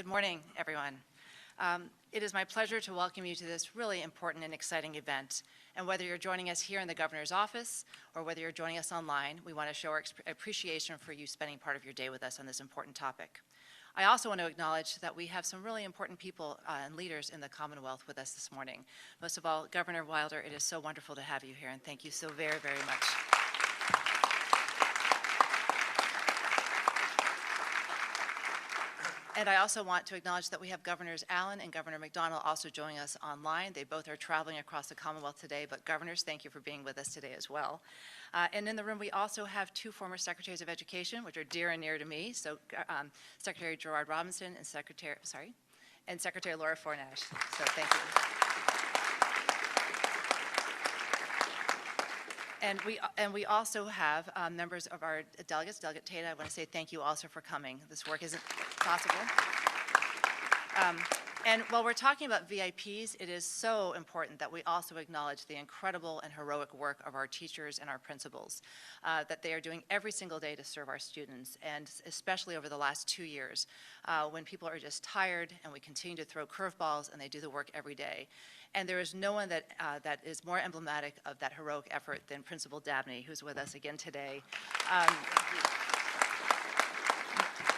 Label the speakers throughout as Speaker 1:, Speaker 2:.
Speaker 1: Good morning, everyone. It is my pleasure to welcome you to this really important and exciting event. And whether you're joining us here in the governor's office or whether you're joining us online, we want to show our appreciation for you spending part of your day with us on this important topic. I also want to acknowledge that we have some really important people and leaders in the Commonwealth with us this morning. Most of all, Governor Wilder, it is so wonderful to have you here, and thank you so very, very much. And I also want to acknowledge that we have Governors Allen and Governor McDonnell also joining us online. They both are traveling across the Commonwealth today, but governors, thank you for being with us today as well. And in the room, we also have two former Secretaries of Education, which are dear and near to me. So Secretary Gerard Robinson and Secretary Laura Fornash. So thank you. And we also have members of our delegates. Delegate Tata, I want to say thank you also for coming. This work isn't possible. And while we're talking about VIPs, it is so important that we also acknowledge the incredible and heroic work of our teachers and our principals that they are doing every single day to serve our students, and especially over the last 2 years when people are just tired and we continue to throw curveballs and they do the work every day. And there is no one that is more emblematic of that heroic effort than Principal Dabney, who's with us again today.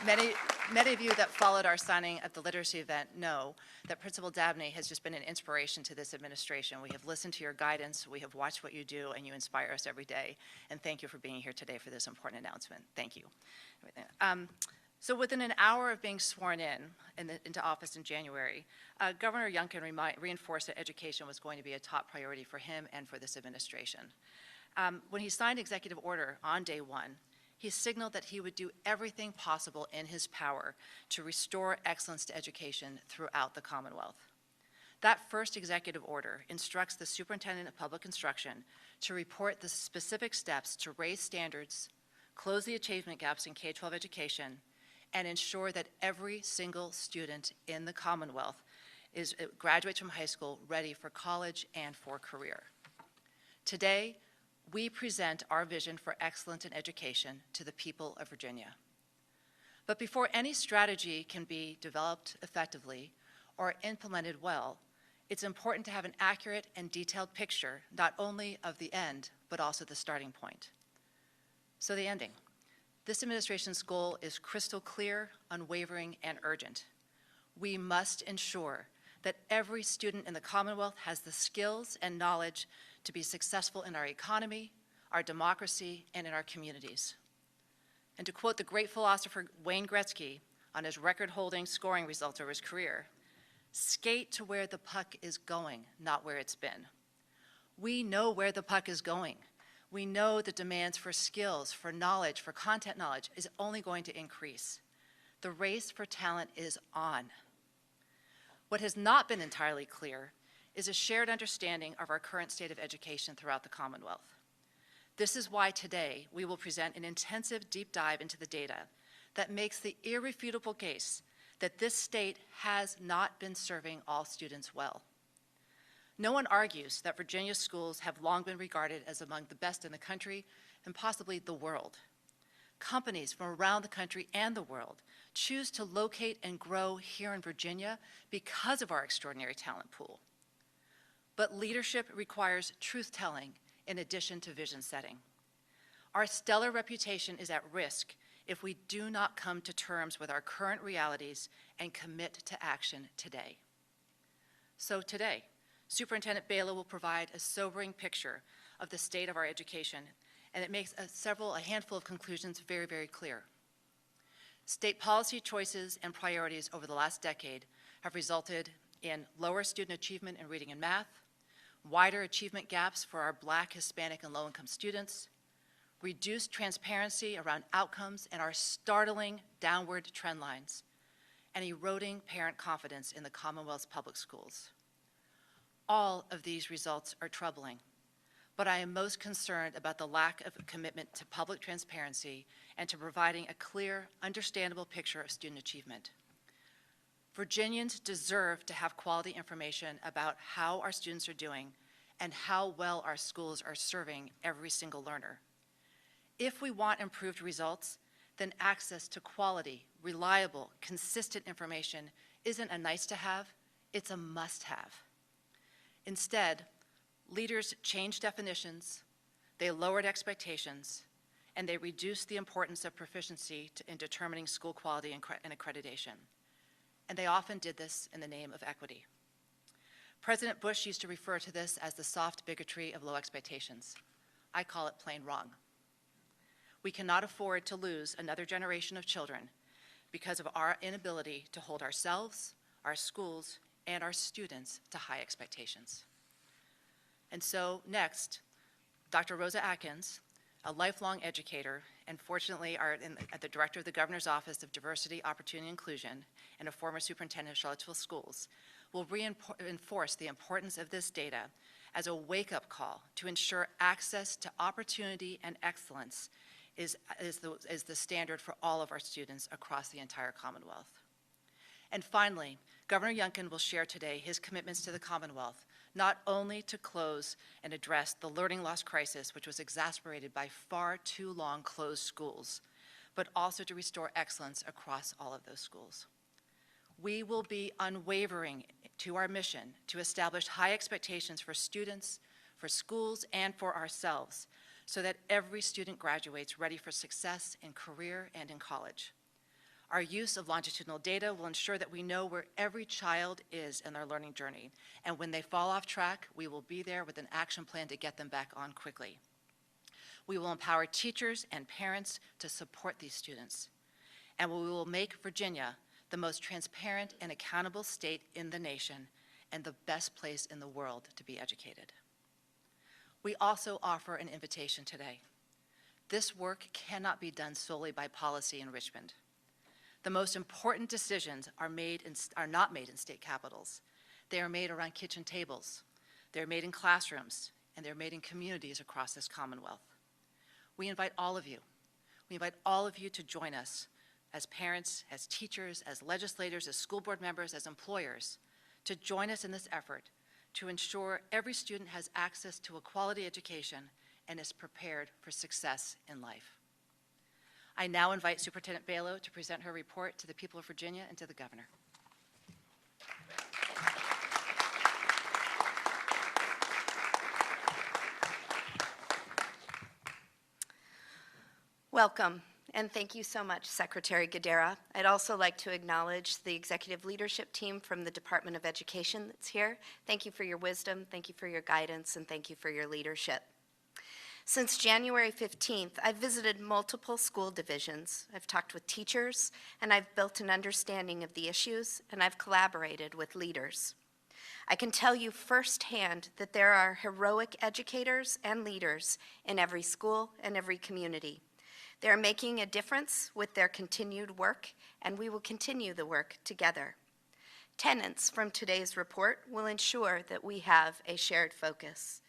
Speaker 1: Many of you that followed our signing at the literacy event know that Principal Dabney has just been an inspiration to this administration. We have listened to your guidance, we have watched what you do, and you inspire us every day. And thank you for being here today for this important announcement. Thank you. So within an hour of being sworn into office in January, Governor Youngkin reinforced that education was going to be a top priority for him and for this administration. When he signed executive order on day one, he signaled that he would do everything possible in his power to restore excellence to education throughout the Commonwealth. That first executive order instructs the Superintendent of Public Instruction to report the specific steps to raise standards, close the achievement gaps in K-12 education, and ensure that every single student in the Commonwealth graduates from high school ready for college and for career. Today, we present our vision for excellence in education to the people of Virginia. But before any strategy can be developed effectively or implemented well, it's important to have an accurate and detailed picture, not only of the end, but also the starting point. So the ending. This administration's goal is crystal clear, unwavering, and urgent. We must ensure that every student in the Commonwealth has the skills and knowledge to be successful in our economy, our democracy, and in our communities. And to quote the great philosopher Wayne Gretzky on his record-holding scoring results over his career, skate to where the puck is going, not where it's been. We know where the puck is going. We know the demands for skills, for knowledge, for content knowledge is only going to increase. The race for talent is on. What has not been entirely clear is a shared understanding of our current state of education throughout the Commonwealth. This is why today we will present an intensive deep dive into the data that makes the irrefutable case that this state has not been serving all students well. No one argues that Virginia schools have long been regarded as among the best in the country and possibly the world. Companies from around the country and the world choose to locate and grow here in Virginia because of our extraordinary talent pool. But leadership requires truth-telling in addition to vision setting. Our stellar reputation is at risk if we do not come to terms with our current realities and commit to action today. So today, Superintendent Baylor will provide a sobering picture of the state of our education, and it makes a handful of conclusions very, very clear. State policy choices and priorities over the last decade have resulted in lower student achievement in reading and math, wider achievement gaps for our Black, Hispanic, and low-income students, reduced transparency around outcomes and our startling downward trend lines, and eroding parent confidence in the Commonwealth's public schools. All of these results are troubling, but I am most concerned about the lack of commitment to public transparency and to providing a clear, understandable picture of student achievement. Virginians deserve to have quality information about how our students are doing and how well our schools are serving every single learner. If we want improved results, then access to quality, reliable, consistent information isn't a nice to have, it's a must have. Instead, leaders changed definitions, they lowered expectations, and they reduced the importance of proficiency in determining school quality and accreditation. And they often did this in the name of equity. President Bush used to refer to this as the soft bigotry of low expectations. I call it plain wrong. We cannot afford to lose another generation of children because of our inability to hold ourselves, our schools, and our students to high expectations. And so next, Dr. Rosa Atkins, a lifelong educator and fortunately at the director of the Governor's Office of Diversity, Opportunity, and Inclusion and a former superintendent of Charlottesville schools, will reinforce the importance of this data as a wake-up call to ensure access to opportunity and excellence is the standard for all of our students across the entire Commonwealth. And finally, Governor Youngkin will share today his commitments to the Commonwealth, not only to close and address the learning loss crisis, which was exacerbated by far too long closed schools, but also to restore excellence across all of those schools. We will be unwavering to our mission to establish high expectations for students, for schools, and for ourselves, so that every student graduates ready for success in career and in college. Our use of longitudinal data will ensure that we know where every child is in their learning journey, and when they fall off track, we will be there with an action plan to get them back on quickly. We will empower teachers and parents to support these students, and we will make Virginia the most transparent and accountable state in the nation and the best place in the world to be educated. We also offer an invitation today. This work cannot be done solely by policy in Richmond. The most important decisions are not made in state capitals. They are made around kitchen tables. They're made in classrooms, and they're made in communities across this Commonwealth. We invite all of you. We invite all of you to join us as parents, as teachers, as legislators, as school board members, as employers, to join us in this effort to ensure every student has access to a quality education and is prepared for success in life. I now invite Superintendent Balow to present her report to the people of Virginia and to the Governor.
Speaker 2: Welcome, and thank you so much, Secretary Gadara. I'd also like to acknowledge the executive leadership team from the Department of Education that's here. Thank you for your wisdom, thank you for your guidance, and thank you for your leadership. Since January 15th, I've visited multiple school divisions. I've talked with teachers, and I've built an understanding of the issues, and I've collaborated with leaders. I can tell you firsthand that there are heroic educators and leaders in every school and every community. They are making a difference with their continued work, and we will continue the work together. Tenets from today's report will ensure that we have a shared focus.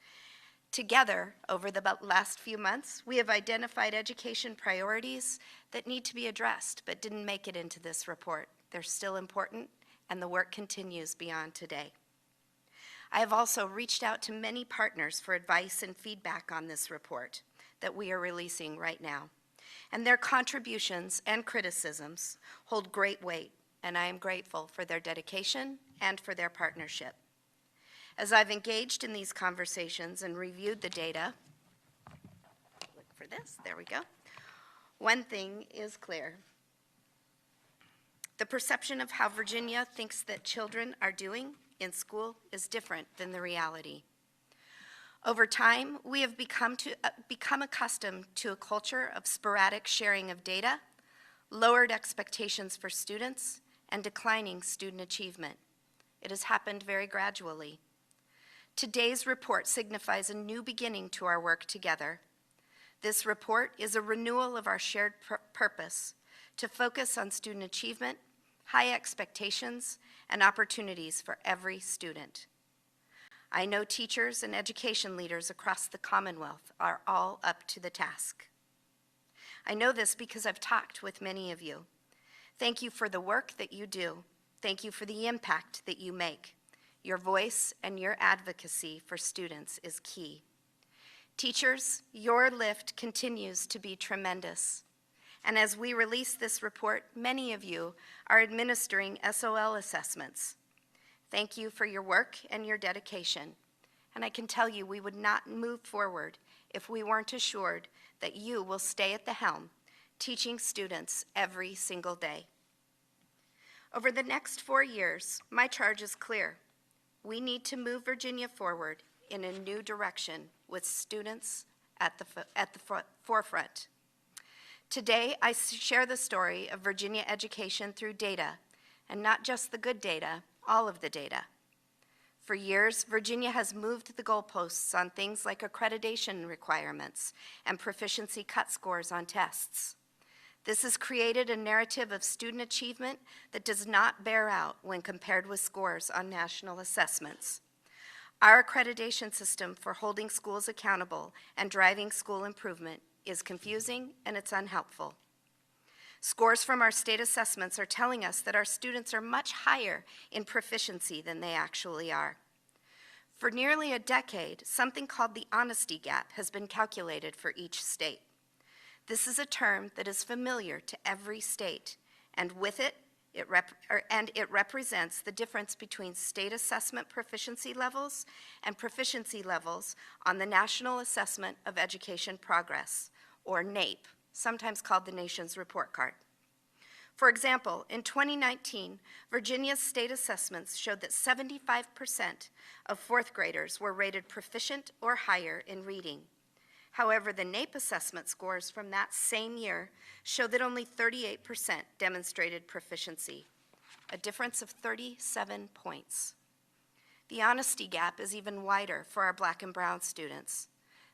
Speaker 2: Together, over the last few months, we have identified education priorities that need to be addressed but didn't make it into this report. They're still important, and the work continues beyond today. I have also reached out to many partners for advice and feedback on this report that we are releasing right now. And their contributions and criticisms hold great weight, and I am grateful for their dedication and for their partnership. As I've engaged in these conversations and reviewed the data, look for this, there we go. One thing is clear. The perception of how Virginia thinks that children are doing in school is different than the reality. Over time, we have become accustomed to a culture of sporadic sharing of data, lowered expectations for students, and declining student achievement. It has happened very gradually. Today's report signifies a new beginning to our work together. This report is a renewal of our shared purpose to focus on student achievement, high expectations, and opportunities for every student. I know teachers and education leaders across the Commonwealth are all up to the task. I know this because I've talked with many of you. Thank you for the work that you do. Thank you for the impact that you make. Your voice and your advocacy for students is key. Teachers, your lift continues to be tremendous, And as we release this report, many of you are administering SOL assessments. Thank you for your work and your dedication. And I can tell you we would not move forward if we weren't assured that you will stay at the helm, teaching students every single day. Over the next 4 years, my charge is clear. We need to move Virginia forward in a new direction with students at the forefront. Today, I share the story of Virginia education through data, and not just the good data, all of the data. For years, Virginia has moved the goalposts on things like accreditation requirements and proficiency cut scores on tests. This has created a narrative of student achievement that does not bear out when compared with scores on national assessments. Our accreditation system for holding schools accountable and driving school improvement is confusing and it's unhelpful. Scores from our state assessments are telling us that our students are much higher in proficiency than they actually are. For nearly a decade, something called the honesty gap has been calculated for each state. This is a term that is familiar to every state, and with it, it represents the difference between state assessment proficiency levels and proficiency levels on the National Assessment of Education Progress, or NAEP, sometimes called the nation's report card. For example, in 2019, Virginia's state assessments showed that 75% of fourth graders were rated proficient or higher in reading. However, the NAEP assessment scores from that same year show that only 38% demonstrated proficiency, a difference of 37 points. The honesty gap is even wider for our Black and Brown students.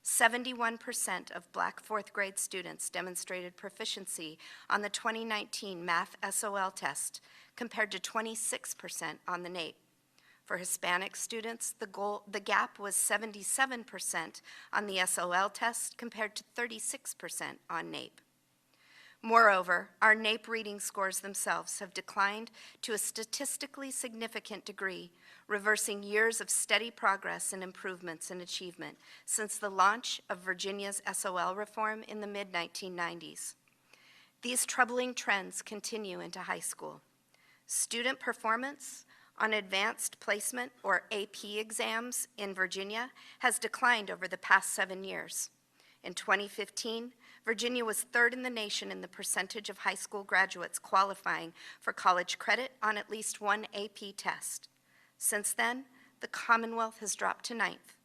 Speaker 2: 71% of Black fourth grade students demonstrated proficiency on the 2019 Math SOL test, compared to 26% on the NAEP. For Hispanic students, the gap was 77% on the SOL test compared to 36% on NAEP. Moreover, our NAEP reading scores themselves have declined to a statistically significant degree, reversing years of steady progress and improvements in achievement since the launch of Virginia's SOL reform in the mid-1990s. These troubling trends continue into high school. Student performance on advanced placement, or AP exams in Virginia, has declined over the past 7 years. In 2015, Virginia was third in the nation in the percentage of high school graduates qualifying for college credit on at least one AP test. Since then, the Commonwealth has dropped to 9th.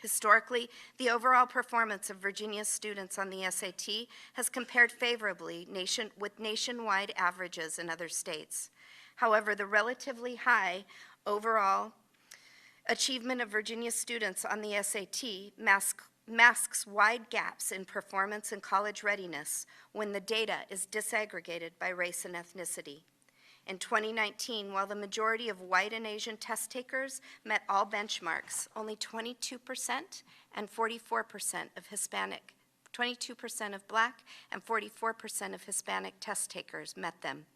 Speaker 2: Historically, the overall performance of Virginia's students on the SAT has compared favorably with nationwide averages in other states. However, the relatively high overall achievement of Virginia students on the SAT masks wide gaps in performance and college readiness when the data is disaggregated by race and ethnicity. In 2019, while the majority of white and Asian test takers met all benchmarks, only 22% and 44% of Hispanic, 22% of Black and 44% of Hispanic test takers met them.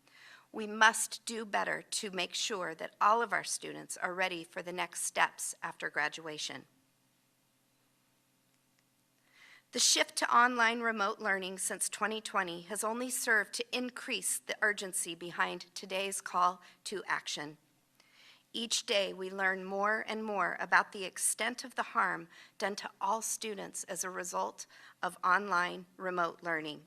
Speaker 2: We must do better to make sure that all of our students are ready for the next steps after graduation. The shift to online remote learning since 2020 has only served to increase the urgency behind today's call to action. Each day we learn more and more about the extent of the harm done to all students as a result of online remote learning.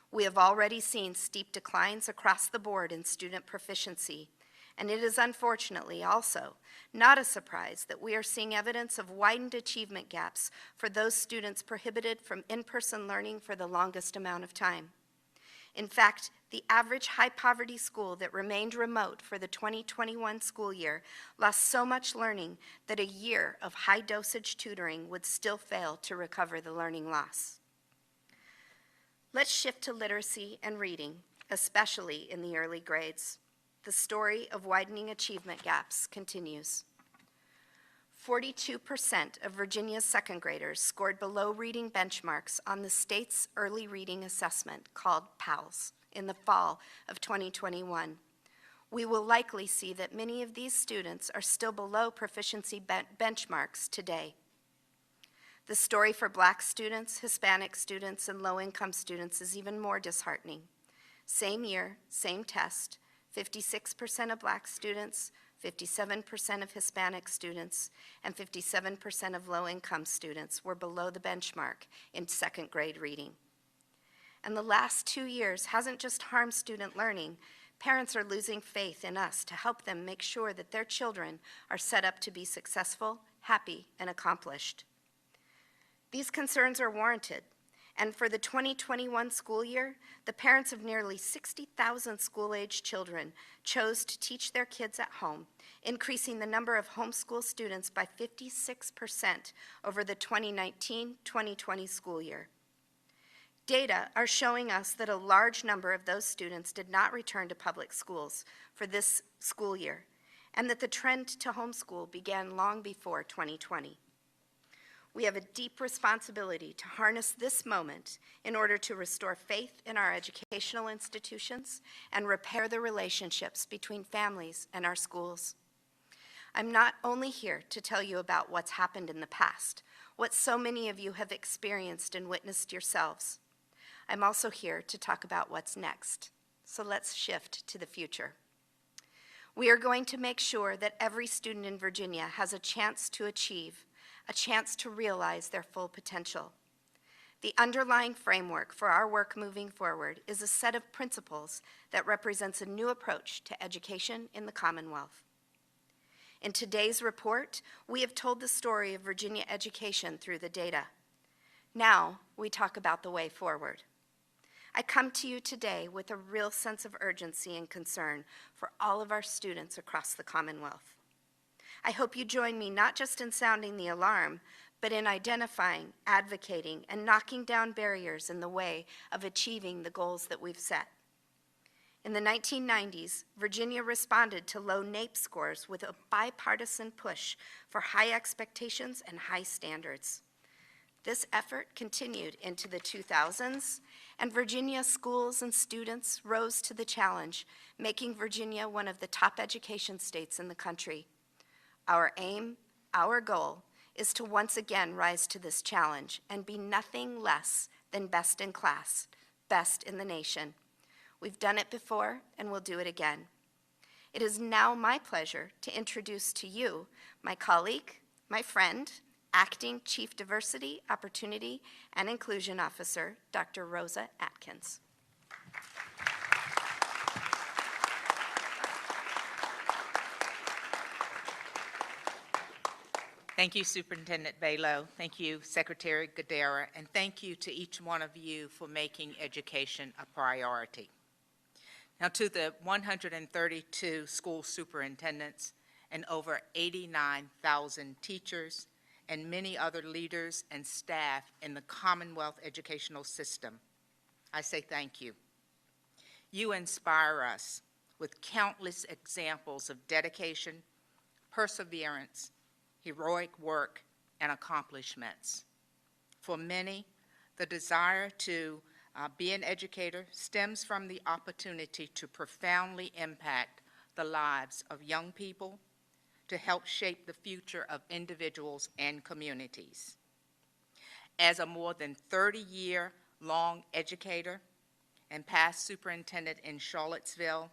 Speaker 2: We have already seen steep declines across the board in student proficiency, and it is unfortunately also not a surprise that we are seeing evidence of widened achievement gaps for those students prohibited from in-person learning for the longest amount of time. In fact, the average high-poverty school that remained remote for the 2021 school year lost so much learning that a year of high-dosage tutoring would still fail to recover the learning loss. Let's shift to literacy and reading, especially in the early grades. The story of widening achievement gaps continues. 42% of Virginia's second graders scored below reading benchmarks on the state's early reading assessment called PALS in the fall of 2021. We will likely see that many of these students are still below proficiency benchmarks today. The story for Black students, Hispanic students, and low-income students is even more disheartening. Same year, same test, 56% of Black students, 57% of Hispanic students, and 57% of low-income students were below the benchmark in second grade reading. And the last 2 years hasn't just harmed student learning. Parents are losing faith in us to help them make sure that their children are set up to be successful, happy, and accomplished. These concerns are warranted, and for the 2021 school year, the parents of nearly 60,000 school-age children chose to teach their kids at home, increasing the number of homeschool students by 56% over the 2019-2020 school year. Data are showing us that a large number of those students did not return to public schools for this school year, and that the trend to homeschool began long before 2020. We have a deep responsibility to harness this moment in order to restore faith in our educational institutions and repair the relationships between families and our schools. I'm not only here to tell you about what's happened in the past, what so many of you have experienced and witnessed yourselves. I'm also here to talk about what's next. So let's shift to the future. We are going to make sure that every student in Virginia has a chance to achieve, a chance to realize their full potential. The underlying framework for our work moving forward is a set of principles that represents a new approach to education in the Commonwealth. In today's report, we have told the story of Virginia education through the data. Now, we talk about the way forward. I come to you today with a real sense of urgency and concern for all of our students across the Commonwealth. I hope you join me not just in sounding the alarm, but in identifying, advocating, and knocking down barriers in the way of achieving the goals that we've set. In the 1990s, Virginia responded to low NAEP scores with a bipartisan push for high expectations and high standards. This effort continued into the 2000s, and Virginia schools and students rose to the challenge, making Virginia one of the top education states in the country. Our aim, our goal, is to once again rise to this challenge and be nothing less than best in class, best in the nation. We've done it before, and we'll do it again. It is now my pleasure to introduce to you my colleague, my friend, Acting Chief Diversity, Opportunity, and Inclusion Officer, Dr. Rosa Atkins.
Speaker 3: Thank you, Superintendent Balo. Thank you, Secretary Gadara, and thank you to each one of you for making education a priority. Now, to the 132 school superintendents and over 89,000 teachers and many other leaders and staff in the Commonwealth educational system, I say thank you. You inspire us with countless examples of dedication, perseverance, heroic work, and accomplishments. For many, the desire to be an educator stems from the opportunity to profoundly impact the lives of young people, to help shape the future of individuals and communities. As a more than 30-year-long educator and past superintendent in Charlottesville,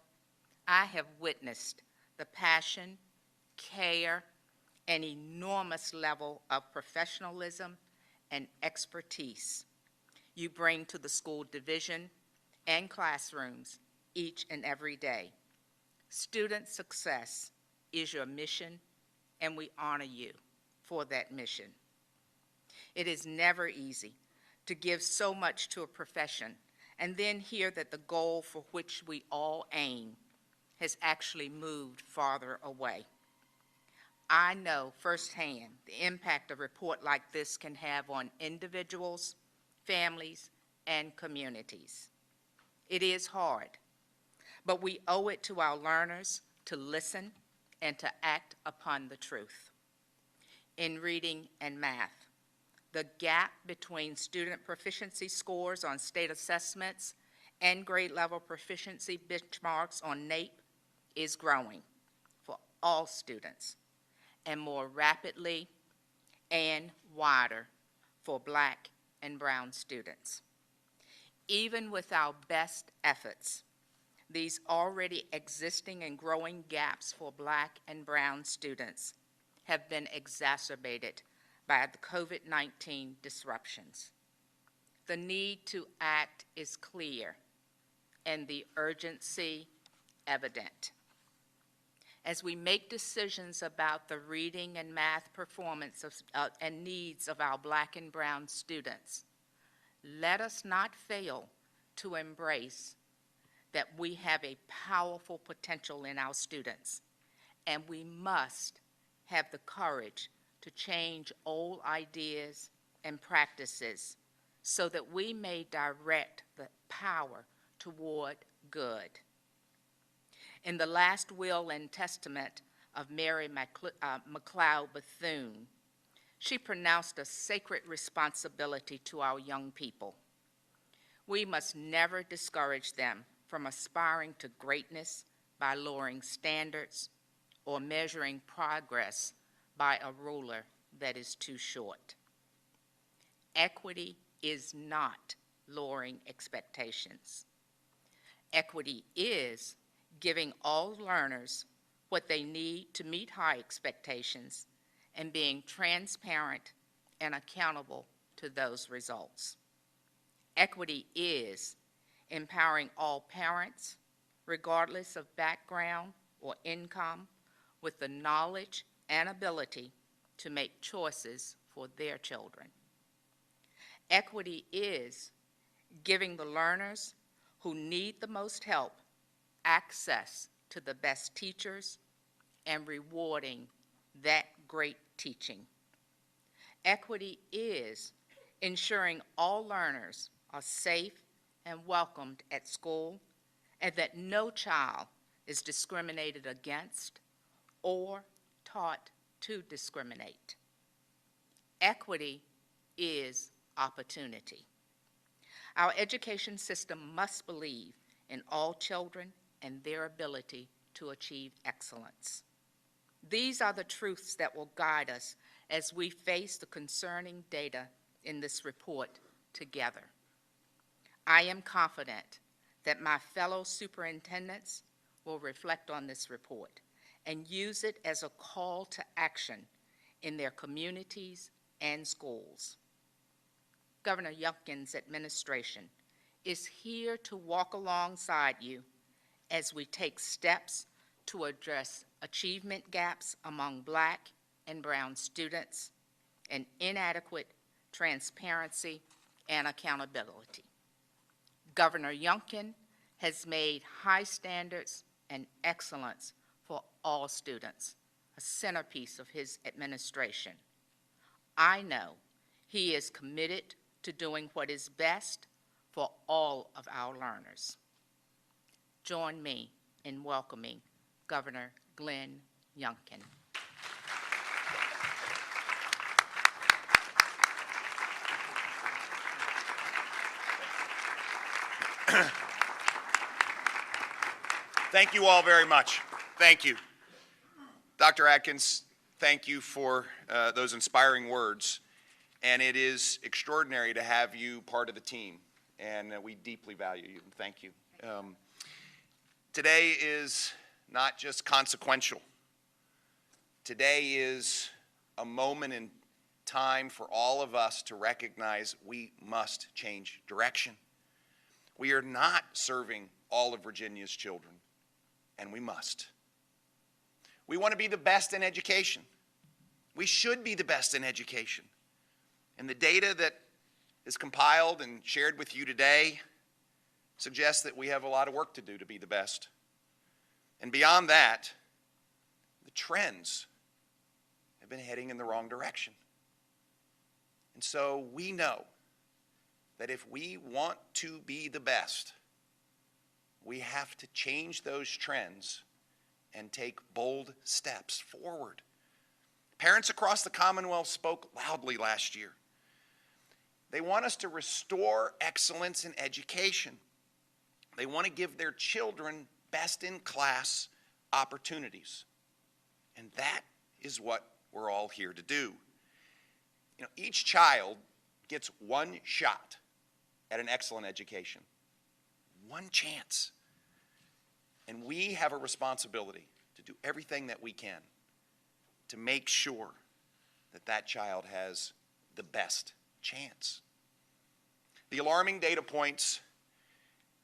Speaker 3: I have witnessed the passion, care, an enormous level of professionalism and expertise you bring to the school division and classrooms each and every day. Student success is your mission, and we honor you for that mission. It is never easy to give so much to a profession and then hear that the goal for which we all aim has actually moved farther away. I know firsthand the impact a report like this can have on individuals, families, and communities. It is hard, but we owe it to our learners to listen and to act upon the truth. In reading and math, the gap between student proficiency scores on state assessments and grade level proficiency benchmarks on NAEP is growing for all students, and more rapidly and wider for Black and brown students. Even with our best efforts, these already existing and growing gaps for Black and brown students have been exacerbated by the COVID-19 disruptions. The need to act is clear and the urgency evident. As we make decisions about the reading and math performance and needs of our Black and brown students, let us not fail to embrace that we have a powerful potential in our students, and we must have the courage to change old ideas and practices so that we may direct the power toward good. In the last will and testament of Mary McLeod Bethune, she pronounced a sacred responsibility to our young people. We must never discourage them from aspiring to greatness by lowering standards or measuring progress by a ruler that is too short. Equity is not lowering expectations. Equity is giving all learners what they need to meet high expectations and being transparent and accountable to those results. Equity is empowering all parents, regardless of background or income, with the knowledge and ability to make choices for their children. Equity is giving the learners who need the most help access to the best teachers and rewarding that great teaching. Equity is ensuring all learners are safe and welcomed at school and that no child is discriminated against or taught to discriminate. Equity is opportunity. Our education system must believe in all children and their ability to achieve excellence. These are the truths that will guide us as we face the concerning data in this report together. I am confident that my fellow superintendents will reflect on this report and use it as a call to action in their communities and schools. Governor Youngkin's administration is here to walk alongside you as we take steps to address achievement gaps among Black and brown students and inadequate transparency and accountability. Governor Youngkin has made high standards and excellence for all students a centerpiece of his administration. I know he is committed to doing what is best for all of our learners. Join me in welcoming Governor Glenn Youngkin.
Speaker 4: Thank you all very much. Thank you. Dr. Atkins, thank you for those inspiring words. And it is extraordinary to have you part of the team. And we deeply value you. Thank you. Today is not just consequential. Today is a moment in time for all of us to recognize we must change direction. We are not serving all of Virginia's children, and we must. We want to be the best in education. We should be the best in education. And the data that is compiled and shared with you today suggests that we have a lot of work to do to be the best. And beyond that, the trends have been heading in the wrong direction. And so we know that if we want to be the best, we have to change those trends and take bold steps forward. Parents across the Commonwealth spoke loudly last year. They want us to restore excellence in education. They want to give their children best-in-class opportunities. And that is what we're all here to do. You know, each child gets one shot at an excellent education. One chance. And we have a responsibility to do everything that we can to make sure that that child has the best chance. The alarming data points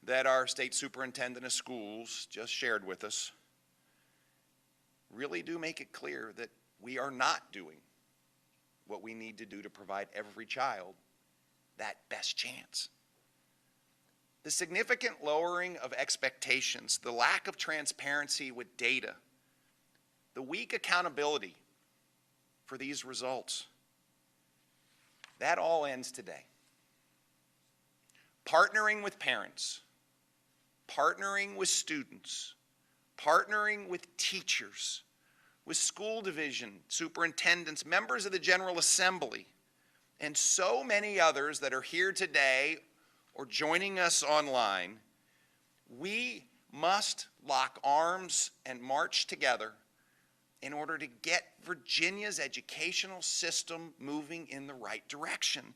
Speaker 4: that our state superintendent of schools just shared with us really do make it clear that we are not doing what we need to do to provide every child that best chance. The significant lowering of expectations, the lack of transparency with data, the weak accountability for these results, that all ends today. Partnering with parents, partnering with students, partnering with teachers, with school division superintendents, members of the General Assembly, and so many others that are here today or joining us online, we must lock arms and march together in order to get Virginia's educational system moving in the right direction.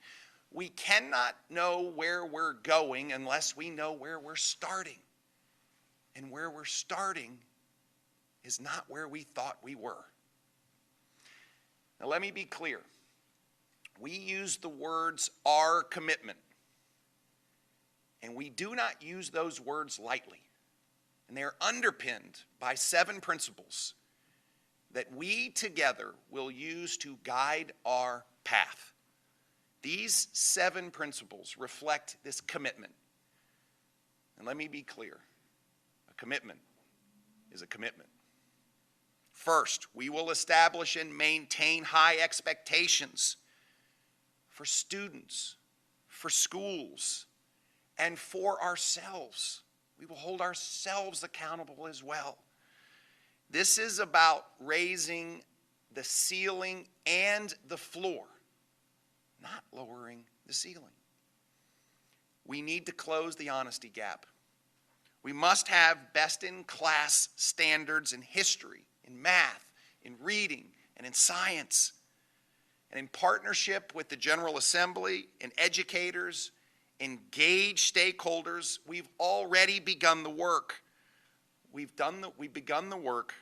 Speaker 4: We cannot know where we're going unless we know where we're starting. And where we're starting is not where we thought we were. Now let me be clear. We use the words "our commitment," and we do not use those words lightly. And they are underpinned by 7 principles that we together will use to guide our path. These 7 principles reflect this commitment. And let me be clear. A commitment is a commitment. First, we will establish and maintain high expectations for students, for schools, and for ourselves. We will hold ourselves accountable as well. This is about raising the ceiling and the floor, not lowering the ceiling. We need to close the honesty gap. We must have best-in-class standards in history, in math, in reading, and in science. And in partnership with the General Assembly and educators, engaged stakeholders, we've already begun the work. We've begun the work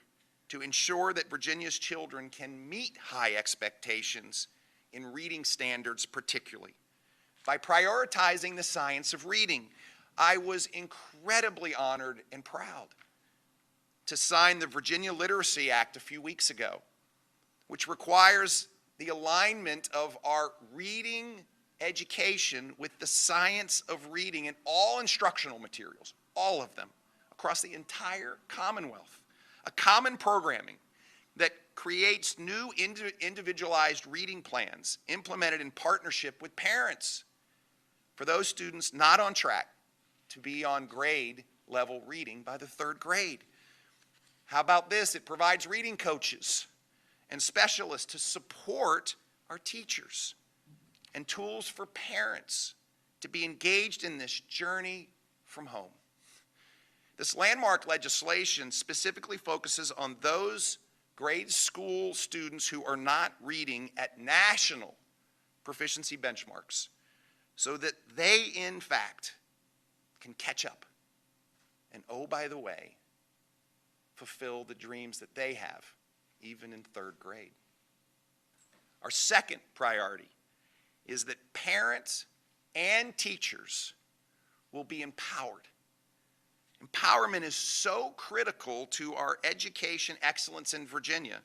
Speaker 4: to ensure that Virginia's children can meet high expectations in reading standards particularly. By prioritizing the science of reading, I was incredibly honored and proud to sign the Virginia Literacy Act a few weeks ago, which requires the alignment of our reading education with the science of reading in all instructional materials, all of them, across the entire Commonwealth. A common programming that creates new individualized reading plans implemented in partnership with parents for those students not on track to be on grade level reading by the 3rd grade. How about this? It provides reading coaches and specialists to support our teachers and tools for parents to be engaged in this journey from home. This landmark legislation specifically focuses on those grade school students who are not reading at national proficiency benchmarks so that they, in fact, can catch up and, oh, by the way, fulfill the dreams that they have, even in 3rd grade. Our second priority is that parents and teachers will be empowered. Empowerment is so critical to our education excellence in Virginia,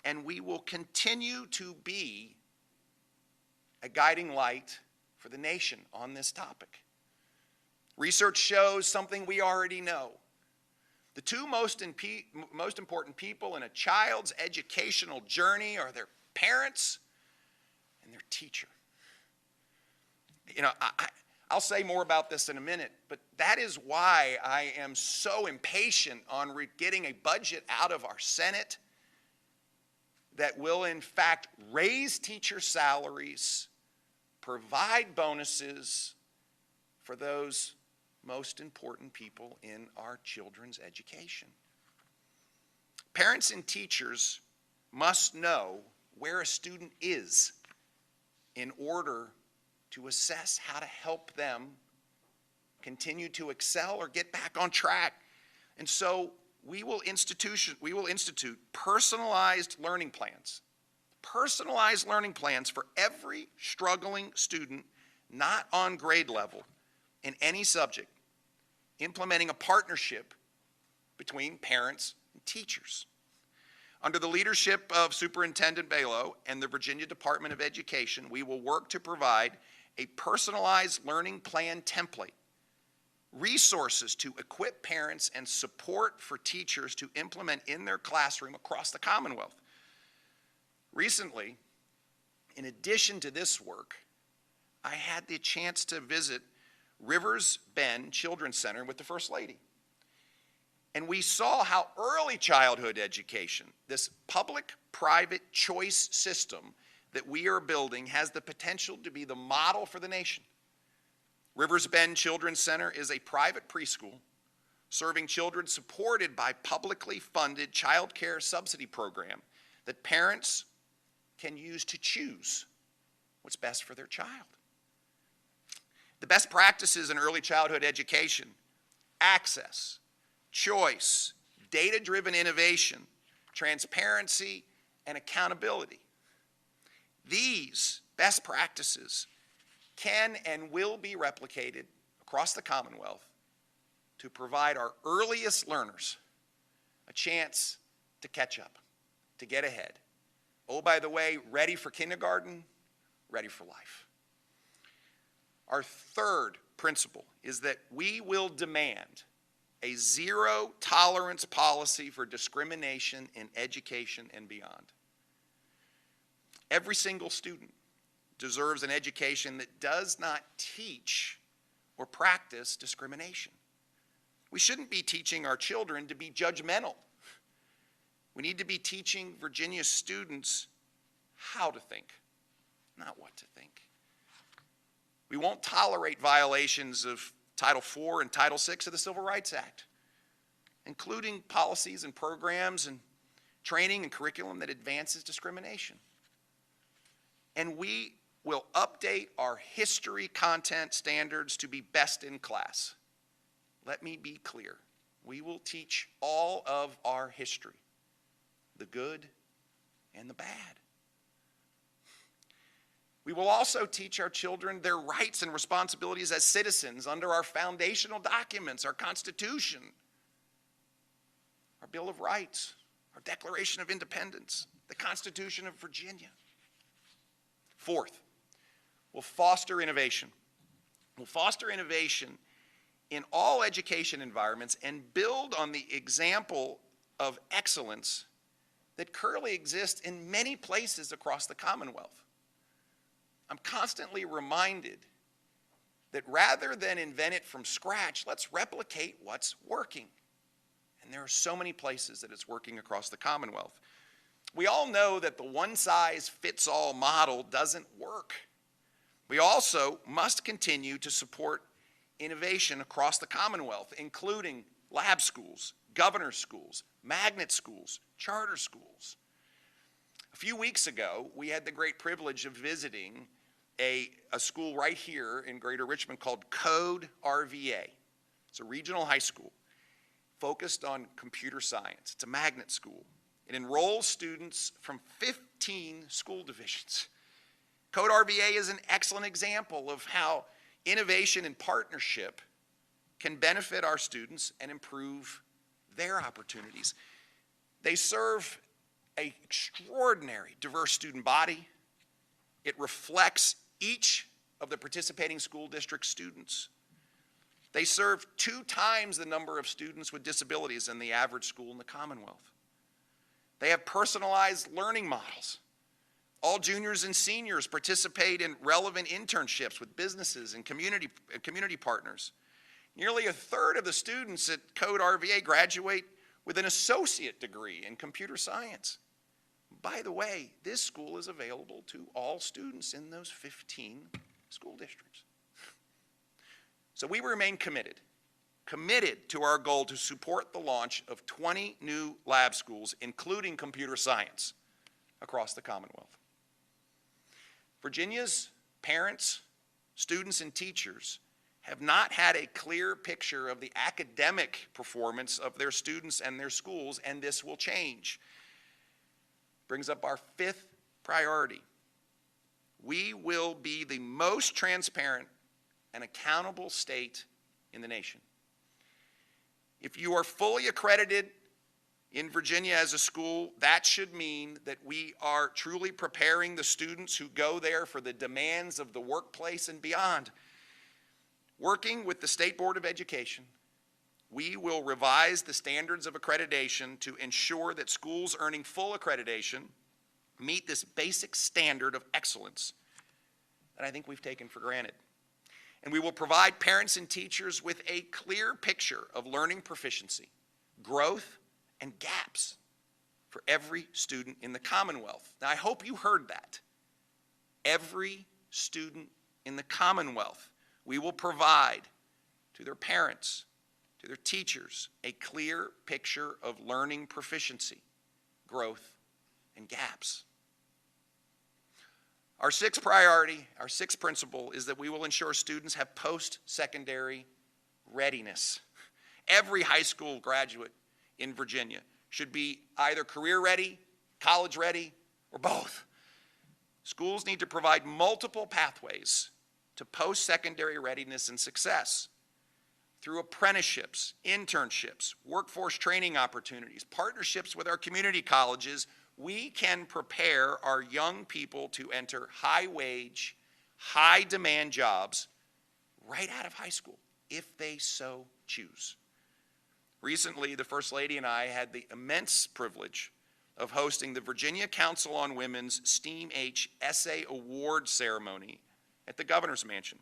Speaker 4: and we will continue to be a guiding light for the nation on this topic. Research shows something we already know. The 2 most important people in a child's educational journey are their parents and their teacher. You know, I'll say more about this in a minute, but that is why I am so impatient on getting a budget out of our Senate that will, in fact, raise teacher salaries, provide bonuses for those most important people in our children's education. Parents and teachers must know where a student is in order to assess how to help them continue to excel or get back on track. And so we will institute personalized learning plans for every struggling student not on grade level in any subject, implementing a partnership between parents and teachers. Under the leadership of Superintendent Balo and the Virginia Department of Education, we will work to provide a personalized learning plan template, resources to equip parents, and support for teachers to implement in their classroom across the Commonwealth. Recently, in addition to this work, I had the chance to visit Rivers Bend Children's Center with the First Lady. And we saw how early childhood education, this public-private choice system that we are building, has the potential to be the model for the nation. Rivers Bend Children's Center is a private preschool serving children supported by publicly funded child care subsidy program that parents can use to choose what's best for their child. The best practices in early childhood education: access, choice, data-driven innovation, transparency, and accountability. These best practices can and will be replicated across the Commonwealth to provide our earliest learners a chance to catch up, to get ahead. Oh, by the way, ready for kindergarten, ready for life. Our third principle is that we will demand a zero-tolerance policy for discrimination in education and beyond. Every single student deserves an education that does not teach or practice discrimination. We shouldn't be teaching our children to be judgmental. We need to be teaching Virginia students how to think, not what to think. We won't tolerate violations of Title IV and Title VI of the Civil Rights Act, including policies and programs and training and curriculum that advances discrimination. And we will update our history content standards to be best in class. Let me be clear. We will teach all of our history, the good and the bad. We will also teach our children their rights and responsibilities as citizens under our foundational documents, our Constitution, our Bill of Rights, our Declaration of Independence, the Constitution of Virginia. Fourth, we'll foster innovation. We'll foster innovation in all education environments and build on the example of excellence that currently exists in many places across the Commonwealth. I'm constantly reminded that rather than invent it from scratch, let's replicate what's working. And there are so many places that it's working across the Commonwealth. We all know that the one-size-fits-all model doesn't work. We also must continue to support innovation across the Commonwealth, including lab schools, governor schools, magnet schools, charter schools. A few weeks ago, we had the great privilege of visiting a school right here in Greater Richmond called Code RVA. It's a regional high school focused on computer science. It's a magnet school. It enrolls students from 15 school divisions. Code RVA is an excellent example of how innovation and partnership can benefit our students and improve their opportunities. They serve an extraordinary diverse student body. It reflects each of the participating school district students. They serve 2 times the number of students with disabilities than the average school in the Commonwealth. They have personalized learning models. All juniors and seniors participate in relevant internships with businesses and community partners. Nearly a third of the students at Code RVA graduate with an associate degree in computer science. By the way, this school is available to all students in those 15 school districts. So we remain committed to our goal to support the launch of 20 new lab schools, including computer science, across the Commonwealth. Virginia's parents students and teachers have not had a clear picture of the academic performance of their students and their schools, and this will change. Brings up our fifth priority. We will be the most transparent and accountable state in the nation. If you are fully accredited in Virginia as a school, that should mean that we are truly preparing the students who go there for the demands of the workplace and beyond. Working with the State Board of Education, we will revise the standards of accreditation to ensure that schools earning full accreditation meet this basic standard of excellence that I think we've taken for granted. And we will provide parents and teachers with a clear picture of learning proficiency, growth, and gaps for every student in the Commonwealth. Now, I hope you heard that. Every student in the Commonwealth. We will provide to their parents, to their teachers, a clear picture of learning proficiency, growth, and gaps. Our sixth priority, our sixth principle, is that we will ensure students have post-secondary readiness. Every high school graduate in Virginia should be either career ready, college ready, or both. Schools need to provide multiple pathways to post-secondary readiness and success through apprenticeships, internships, workforce training opportunities, partnerships with our community colleges. We can prepare our young people to enter high-wage, high-demand jobs right out of high school, if they so choose. Recently, the First Lady and I had the immense privilege of hosting the Virginia Council on Women's STEAM-H Essay Award ceremony at the Governor's Mansion.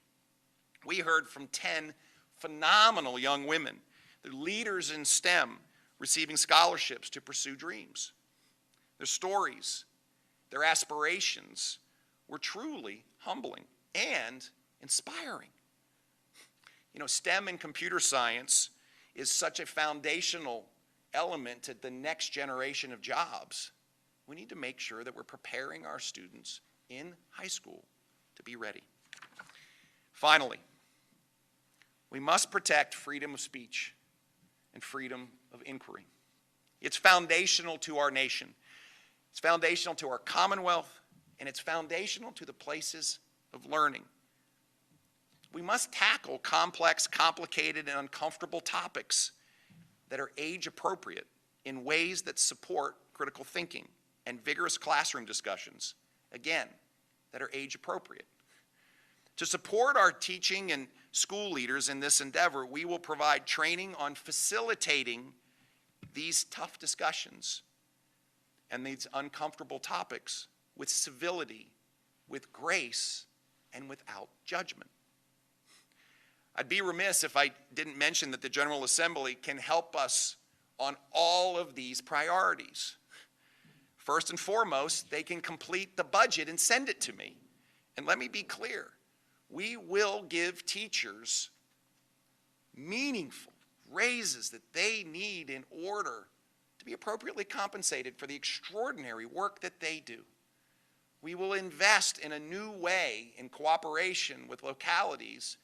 Speaker 4: We heard from 10 phenomenal young women, the leaders in STEM, receiving scholarships to pursue dreams. Their stories, their aspirations were truly humbling and inspiring. You know, STEM and computer science is such a foundational element to the next generation of jobs. We need to make sure that we're preparing our students in high school to be ready. Finally, we must protect freedom of speech and freedom of inquiry. It's foundational to our nation. It's foundational to our Commonwealth, and it's foundational to the places of learning. We must tackle complex, complicated, and uncomfortable topics that are age-appropriate in ways that support critical thinking and vigorous classroom discussions, again, that are age-appropriate. To support our teaching and school leaders in this endeavor, we will provide training on facilitating these tough discussions and these uncomfortable topics with civility, with grace, and without judgment. I'd be remiss if I didn't mention that the General Assembly can help us on all of these priorities. First and foremost, they can complete the budget and send it to me. And let me be clear, we will give teachers meaningful raises that they need in order to be appropriately compensated for the extraordinary work that they do. We will invest in a new way in cooperation with localities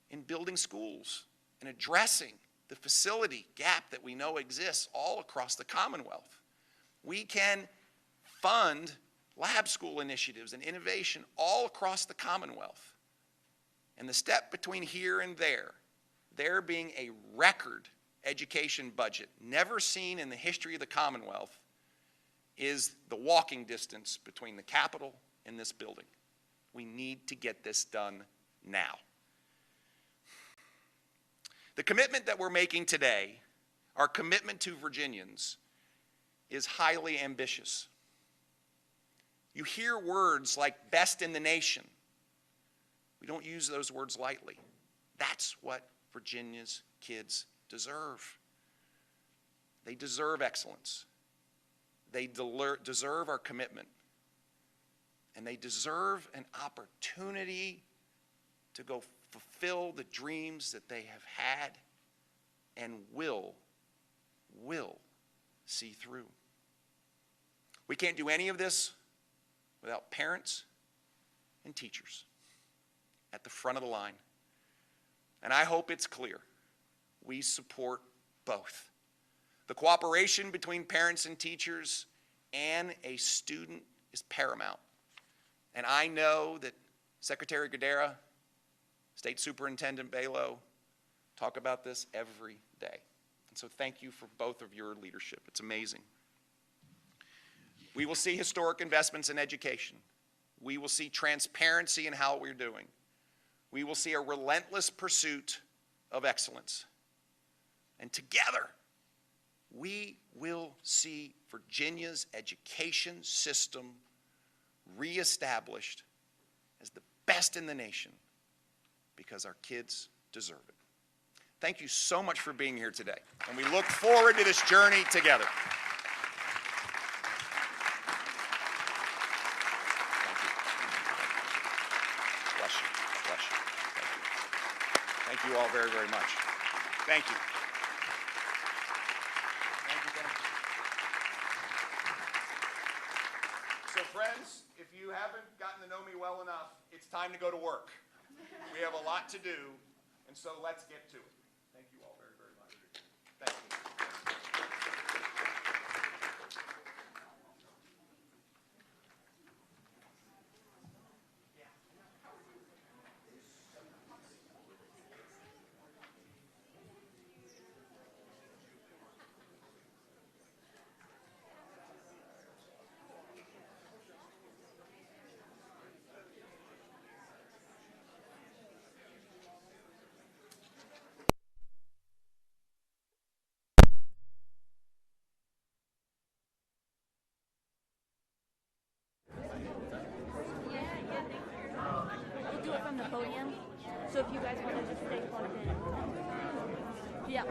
Speaker 4: in building schools and addressing the facility gap that we know exists all across the Commonwealth. We can fund lab school initiatives and innovation all across the Commonwealth. And the step between here and there being a record education budget never seen in the history of the Commonwealth, is the walking distance between the Capitol and this building. We need to get this done now. The commitment that we're making today, our commitment to Virginians, is highly ambitious. You hear words like best in the nation. We don't use those words lightly. That's what Virginia's kids deserve. They deserve excellence. They deserve our commitment. And they deserve an opportunity to go fulfill the dreams that they have had and will see through. We can't do any of this without parents and teachers at the front of the line. And I hope it's clear. We support both. The cooperation between parents and teachers and a student is paramount. And I know that Secretary Guidera, State Superintendent Balo talk about this every day. And so thank you for both of your leadership. It's amazing. We will see historic investments in education. We will see transparency in how we're doing. We will see a relentless pursuit of excellence. And together, we will see Virginia's education system reestablished as the best in the nation because our kids deserve it. Thank you so much for being here today, and we look forward to this journey together. Thank you. Bless you. Bless you. Thank you. Thank you all very, very much. Thank you. Thank you. Thank you. So friends, if you haven't gotten to know me well enough, it's time to go to work. We have a lot to do, and so let's get to it. Thank you all very, very much. Thank you.
Speaker 5: We'll do it from the podium. So if you guys want to just stay plugged in. Yeah.